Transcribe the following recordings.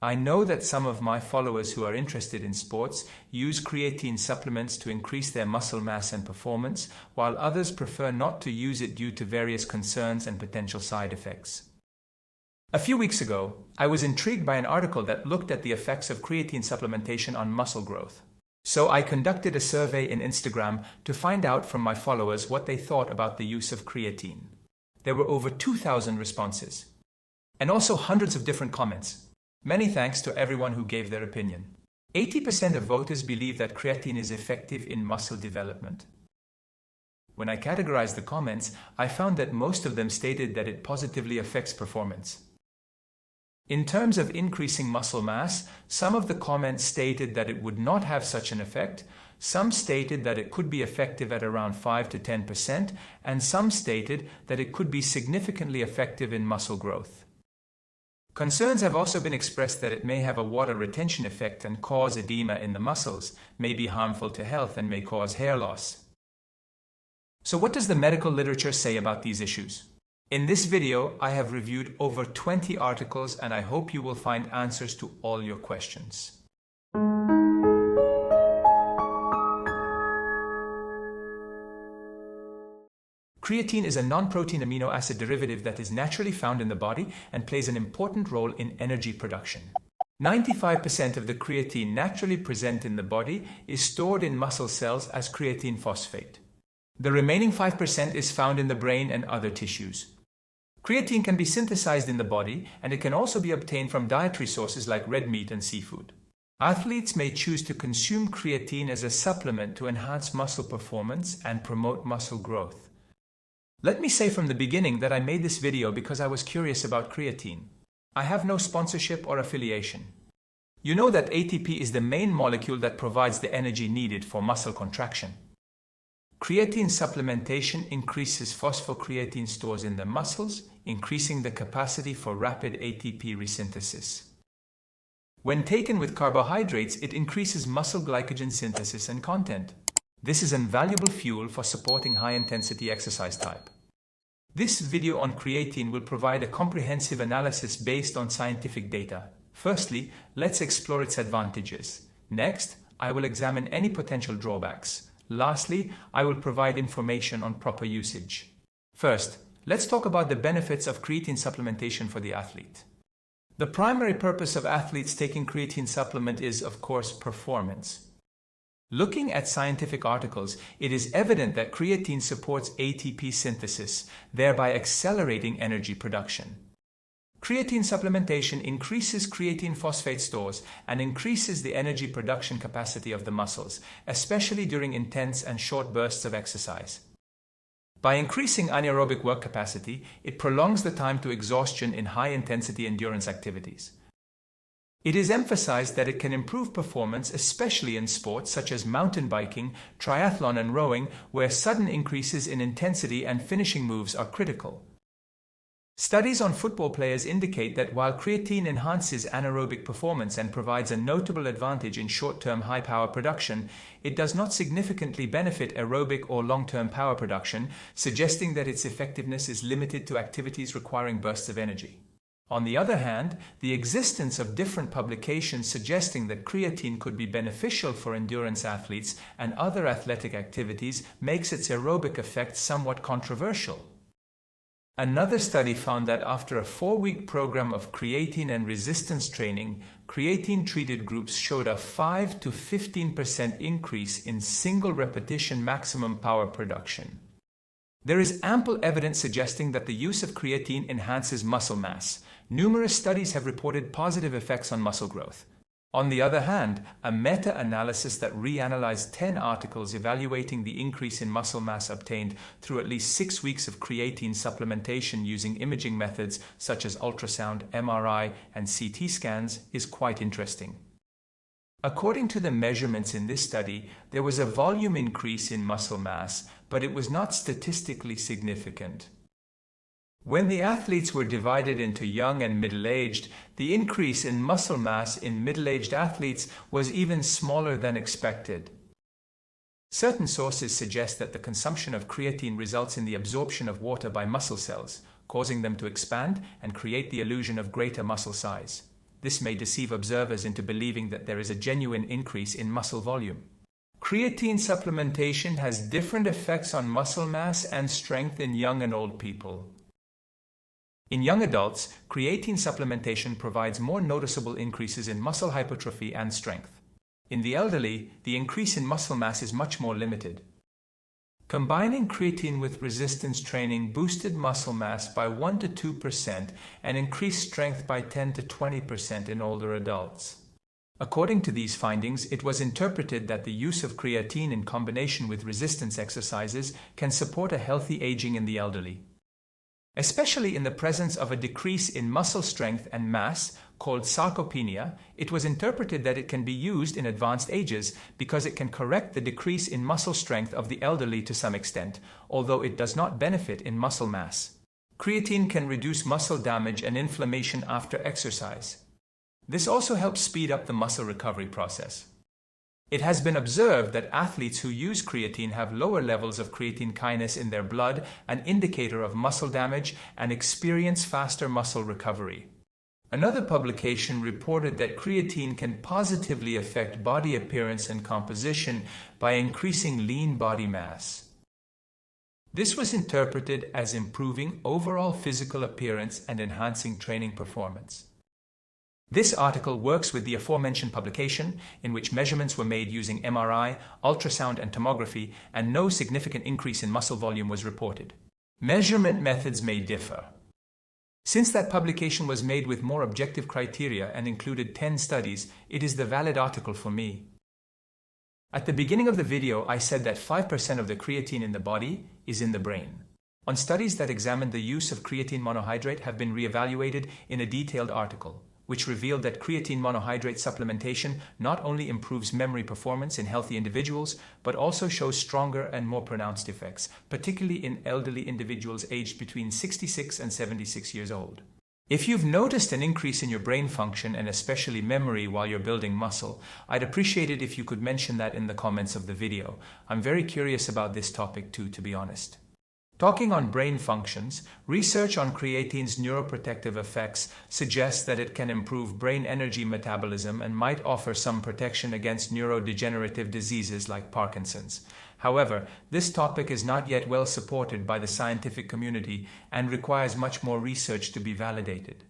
I know that some of my followers who are interested in sports use creatine supplements to increase their muscle mass and performance, while others prefer not to use it due to various concerns and potential side effects. A few weeks ago, I was intrigued by an article that looked at the effects of creatine supplementation on muscle growth. So I conducted a survey in Instagram to find out from my followers what they thought about the use of creatine. There were over 2,000 responses, and also hundreds of different comments. Many thanks to everyone who gave their opinion. 80% of voters believe that creatine is effective in muscle development. When I categorized the comments, I found that most of them stated that it positively affects performance. In terms of increasing muscle mass, some of the comments stated that it would not have such an effect, some stated that it could be effective at around 5 to 10%, and some stated that it could be significantly effective in muscle growth. Concerns have also been expressed that it may have a water retention effect and cause edema in the muscles, may be harmful to health, and may cause hair loss. So what does the medical literature say about these issues? In this video, I have reviewed over 20 articles, and I hope you will find answers to all your questions. Creatine is a non-protein amino acid derivative that is naturally found in the body and plays an important role in energy production. 95% of the creatine naturally present in the body is stored in muscle cells as creatine phosphate. The remaining 5% is found in the brain and other tissues. Creatine can be synthesized in the body, and it can also be obtained from dietary sources like red meat and seafood. Athletes may choose to consume creatine as a supplement to enhance muscle performance and promote muscle growth. Let me say from the beginning that I made this video because I was curious about creatine. I have no sponsorship or affiliation. You know that ATP is the main molecule that provides the energy needed for muscle contraction. Creatine supplementation increases phosphocreatine stores in the muscles, increasing the capacity for rapid ATP resynthesis. When taken with carbohydrates, it increases muscle glycogen synthesis and content. This is invaluable fuel for supporting high-intensity exercise type. This video on creatine will provide a comprehensive analysis based on scientific data. Firstly, let's explore its advantages. Next, I will examine any potential drawbacks. Lastly, I will provide information on proper usage. First, let's talk about the benefits of creatine supplementation for the athlete. The primary purpose of athletes taking creatine supplement is, of course, performance. Looking at scientific articles, it is evident that creatine supports ATP synthesis, thereby accelerating energy production. Creatine supplementation increases creatine phosphate stores and increases the energy production capacity of the muscles, especially during intense and short bursts of exercise. By increasing anaerobic work capacity, it prolongs the time to exhaustion in high-intensity endurance activities. It is emphasized that it can improve performance, especially in sports such as mountain biking, triathlon, and rowing, where sudden increases in intensity and finishing moves are critical. Studies on football players indicate that while creatine enhances anaerobic performance and provides a notable advantage in short-term high-power production, it does not significantly benefit aerobic or long-term power production, suggesting that its effectiveness is limited to activities requiring bursts of energy. On the other hand, the existence of different publications suggesting that creatine could be beneficial for endurance athletes and other athletic activities makes its aerobic effect somewhat controversial. Another study found that after a 4-week program of creatine and resistance training, creatine-treated groups showed a 5 to 15% increase in single repetition maximum power production. There is ample evidence suggesting that the use of creatine enhances muscle mass. Numerous studies have reported positive effects on muscle growth. On the other hand, a meta-analysis that reanalyzed 10 articles evaluating the increase in muscle mass obtained through at least 6 weeks of creatine supplementation using imaging methods such as ultrasound, MRI, and CT scans is quite interesting. According to the measurements in this study, there was a volume increase in muscle mass, but it was not statistically significant. When the athletes were divided into young and middle-aged, the increase in muscle mass in middle-aged athletes was even smaller than expected. Certain sources suggest that the consumption of creatine results in the absorption of water by muscle cells, causing them to expand and create the illusion of greater muscle size. This may deceive observers into believing that there is a genuine increase in muscle volume. Creatine supplementation has different effects on muscle mass and strength in young and old people. In young adults, creatine supplementation provides more noticeable increases in muscle hypertrophy and strength. In the elderly, the increase in muscle mass is much more limited. Combining creatine with resistance training boosted muscle mass by 1 to 2% and increased strength by 10 to 20% in older adults. According to these findings, it was interpreted that the use of creatine in combination with resistance exercises can support a healthy aging in the elderly. Especially in the presence of a decrease in muscle strength and mass, called sarcopenia, it was interpreted that it can be used in advanced ages because it can correct the decrease in muscle strength of the elderly to some extent, although it does not benefit in muscle mass. Creatine can reduce muscle damage and inflammation after exercise. This also helps speed up the muscle recovery process. It has been observed that athletes who use creatine have lower levels of creatine kinase in their blood, an indicator of muscle damage, and experience faster muscle recovery. Another publication reported that creatine can positively affect body appearance and composition by increasing lean body mass. This was interpreted as improving overall physical appearance and enhancing training performance. This article works with the aforementioned publication, in which measurements were made using MRI, ultrasound, and tomography, and no significant increase in muscle volume was reported. Measurement methods may differ. Since that publication was made with more objective criteria and included 10 studies, it is the valid article for me. At the beginning of the video, I said that 5% of the creatine in the body is in the brain. On studies that examined the use of creatine monohydrate have been re-evaluated in a detailed article, which revealed that creatine monohydrate supplementation not only improves memory performance in healthy individuals, but also shows stronger and more pronounced effects, particularly in elderly individuals aged between 66 and 76 years old. If you've noticed an increase in your brain function and especially memory while you're building muscle, I'd appreciate it if you could mention that in the comments of the video. I'm very curious about this topic too, to be honest. Talking on brain functions, research on creatine's neuroprotective effects suggests that it can improve brain energy metabolism and might offer some protection against neurodegenerative diseases like Parkinson's. However, this topic is not yet well supported by the scientific community and requires much more research to be validated.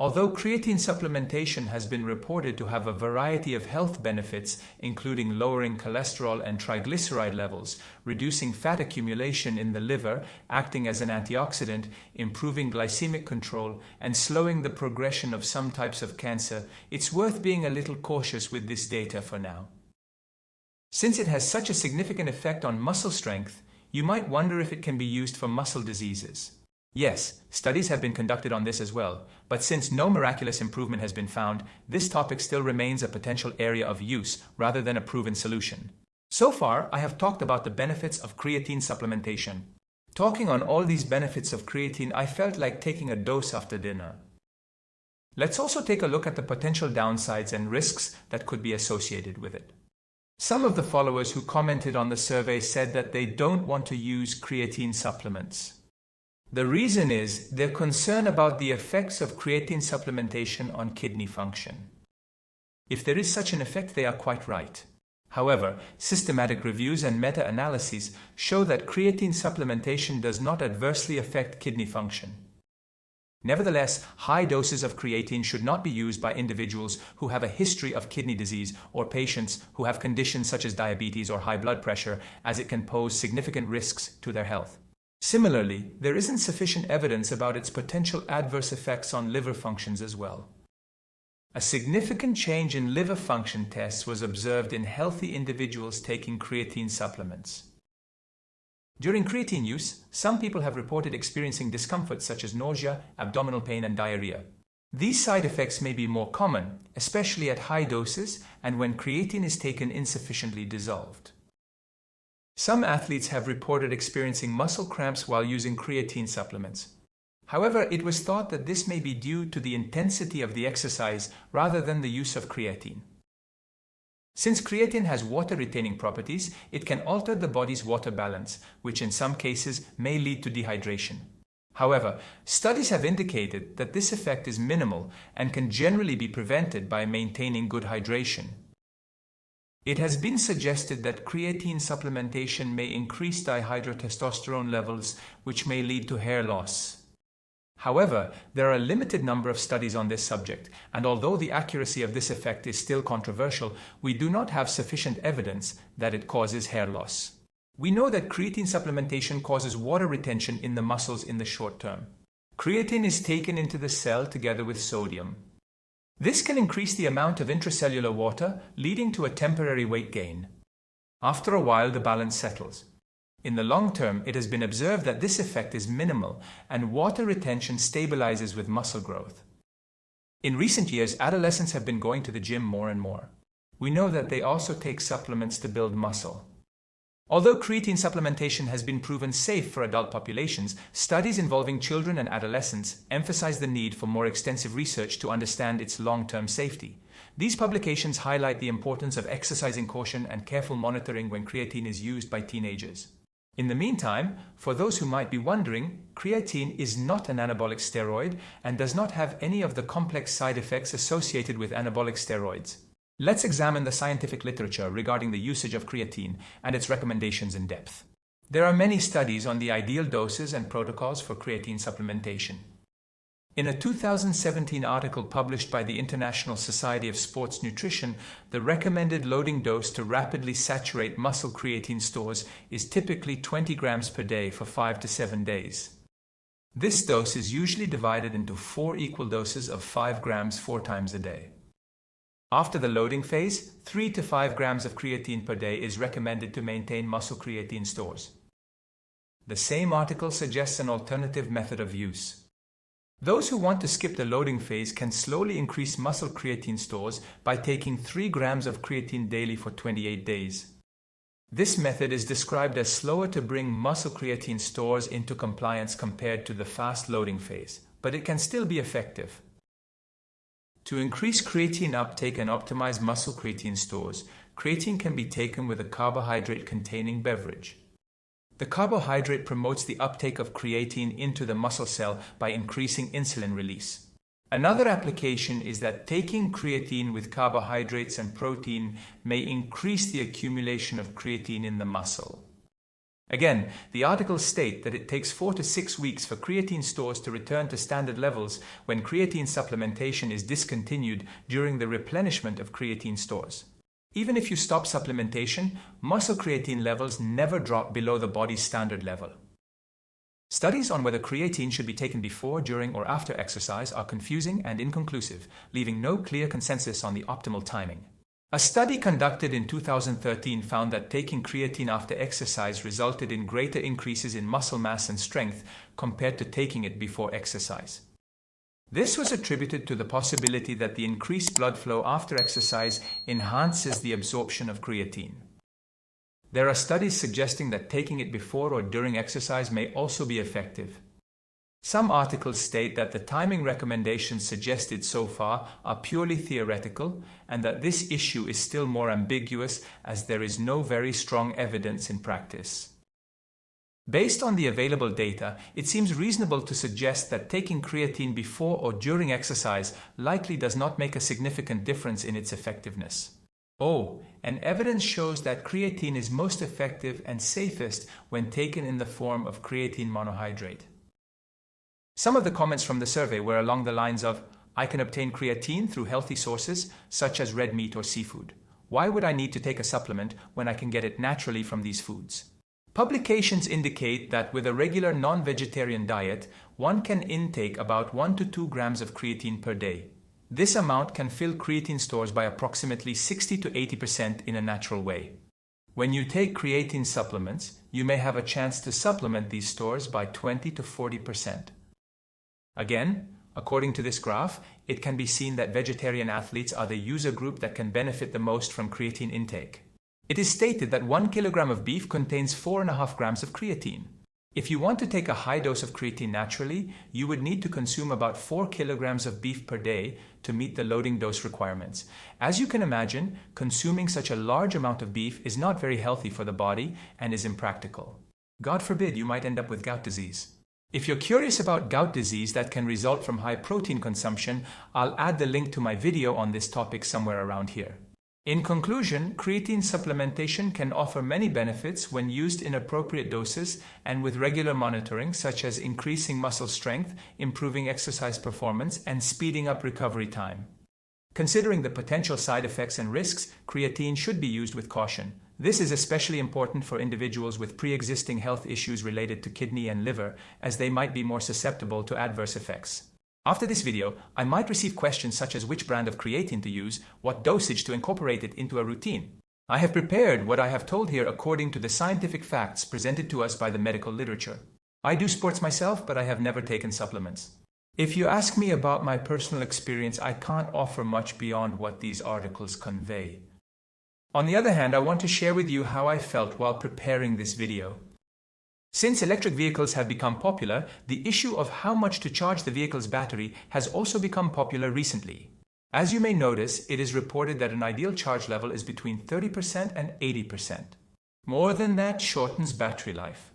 Although creatine supplementation has been reported to have a variety of health benefits, including lowering cholesterol and triglyceride levels, reducing fat accumulation in the liver, acting as an antioxidant, improving glycemic control, and slowing the progression of some types of cancer, it's worth being a little cautious with this data for now. Since it has such a significant effect on muscle strength, you might wonder if it can be used for muscle diseases. Yes, studies have been conducted on this as well, but since no miraculous improvement has been found, this topic still remains a potential area of use rather than a proven solution. So far, I have talked about the benefits of creatine supplementation. Talking on all these benefits of creatine, I felt like taking a dose after dinner. Let's also take a look at the potential downsides and risks that could be associated with it. Some of the followers who commented on the survey said that they don't want to use creatine supplements. The reason is they're concerned about the effects of creatine supplementation on kidney function. If there is such an effect, they are quite right. However, systematic reviews and meta-analyses show that creatine supplementation does not adversely affect kidney function. Nevertheless, high doses of creatine should not be used by individuals who have a history of kidney disease or patients who have conditions such as diabetes or high blood pressure, as it can pose significant risks to their health. Similarly, there isn't sufficient evidence about its potential adverse effects on liver functions as well. A significant change in liver function tests was observed in healthy individuals taking creatine supplements. During creatine use, some people have reported experiencing discomfort such as nausea, abdominal pain, and diarrhea. These side effects may be more common, especially at high doses and when creatine is taken insufficiently dissolved. Some athletes have reported experiencing muscle cramps while using creatine supplements. However, it was thought that this may be due to the intensity of the exercise rather than the use of creatine. Since creatine has water-retaining properties, it can alter the body's water balance, which in some cases may lead to dehydration. However, studies have indicated that this effect is minimal and can generally be prevented by maintaining good hydration. It has been suggested that creatine supplementation may increase dihydrotestosterone levels, which may lead to hair loss. However, there are a limited number of studies on this subject, and although the accuracy of this effect is still controversial, we do not have sufficient evidence that it causes hair loss. We know that creatine supplementation causes water retention in the muscles in the short term. Creatine is taken into the cell together with sodium. This can increase the amount of intracellular water, leading to a temporary weight gain. After a while, the balance settles. In the long term, it has been observed that this effect is minimal and water retention stabilizes with muscle growth. In recent years, adolescents have been going to the gym more and more. We know that they also take supplements to build muscle. Although creatine supplementation has been proven safe for adult populations, studies involving children and adolescents emphasize the need for more extensive research to understand its long-term safety. These publications highlight the importance of exercising caution and careful monitoring when creatine is used by teenagers. In the meantime, for those who might be wondering, creatine is not an anabolic steroid and does not have any of the complex side effects associated with anabolic steroids. Let's examine the scientific literature regarding the usage of creatine and its recommendations in depth. There are many studies on the ideal doses and protocols for creatine supplementation. In a 2017 article published by the International Society of Sports Nutrition, the recommended loading dose to rapidly saturate muscle creatine stores is typically 20 grams per day for 5 to 7 days. This dose is usually divided into 4 equal doses of 5 grams 4 times a day. After the loading phase, 3 to 5 grams of creatine per day is recommended to maintain muscle creatine stores. The same article suggests an alternative method of use. Those who want to skip the loading phase can slowly increase muscle creatine stores by taking 3 grams of creatine daily for 28 days. This method is described as slower to bring muscle creatine stores into compliance compared to the fast loading phase, but it can still be effective. To increase creatine uptake and optimize muscle creatine stores, creatine can be taken with a carbohydrate-containing beverage. The carbohydrate promotes the uptake of creatine into the muscle cell by increasing insulin release. Another application is that taking creatine with carbohydrates and protein may increase the accumulation of creatine in the muscle. Again, the articles state that it takes 4 to 6 weeks for creatine stores to return to standard levels when creatine supplementation is discontinued during the replenishment of creatine stores. Even if you stop supplementation, muscle creatine levels never drop below the body's standard level. Studies on whether creatine should be taken before, during, or after exercise are confusing and inconclusive, leaving no clear consensus on the optimal timing. A study conducted in 2013 found that taking creatine after exercise resulted in greater increases in muscle mass and strength compared to taking it before exercise. This was attributed to the possibility that the increased blood flow after exercise enhances the absorption of creatine. There are studies suggesting that taking it before or during exercise may also be effective. Some articles state that the timing recommendations suggested so far are purely theoretical and that this issue is still more ambiguous as there is no very strong evidence in practice. Based on the available data, it seems reasonable to suggest that taking creatine before or during exercise likely does not make a significant difference in its effectiveness. And evidence shows that creatine is most effective and safest when taken in the form of creatine monohydrate. Some of the comments from the survey were along the lines of, I can obtain creatine through healthy sources such as red meat or seafood. Why would I need to take a supplement when I can get it naturally from these foods? Publications indicate that with a regular non-vegetarian diet, one can intake about 1 to 2 grams of creatine per day. This amount can fill creatine stores by approximately 60 to 80% in a natural way. When you take creatine supplements, you may have a chance to supplement these stores by 20 to 40%. Again, according to this graph, it can be seen that vegetarian athletes are the user group that can benefit the most from creatine intake. It is stated that 1 kilogram of beef contains 4.5 grams of creatine. If you want to take a high dose of creatine naturally, you would need to consume about 4 kilograms of beef per day to meet the loading dose requirements. As you can imagine, consuming such a large amount of beef is not very healthy for the body and is impractical. God forbid you might end up with gout disease. If you're curious about gout disease that can result from high protein consumption, I'll add the link to my video on this topic somewhere around here. In conclusion, creatine supplementation can offer many benefits when used in appropriate doses and with regular monitoring, such as increasing muscle strength, improving exercise performance, and speeding up recovery time. Considering the potential side effects and risks, creatine should be used with caution. This is especially important for individuals with pre-existing health issues related to kidney and liver, as they might be more susceptible to adverse effects. After this video, I might receive questions such as which brand of creatine to use, what dosage to incorporate it into a routine. I have prepared what I have told here according to the scientific facts presented to us by the medical literature. I do sports myself, but I have never taken supplements. If you ask me about my personal experience, I can't offer much beyond what these articles convey. On the other hand, I want to share with you how I felt while preparing this video. Since electric vehicles have become popular, the issue of how much to charge the vehicle's battery has also become popular recently. As you may notice, it is reported that an ideal charge level is between 30% and 80%. More than that shortens battery life.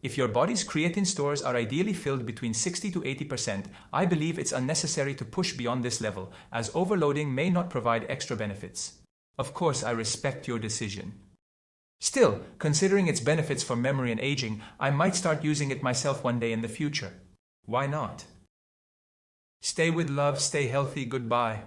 If your body's creatine stores are ideally filled between 60 to 80%, I believe it's unnecessary to push beyond this level, as overloading may not provide extra benefits. Of course, I respect your decision. Still, considering its benefits for memory and aging, I might start using it myself one day in the future. Why not? Stay with love, stay healthy, goodbye.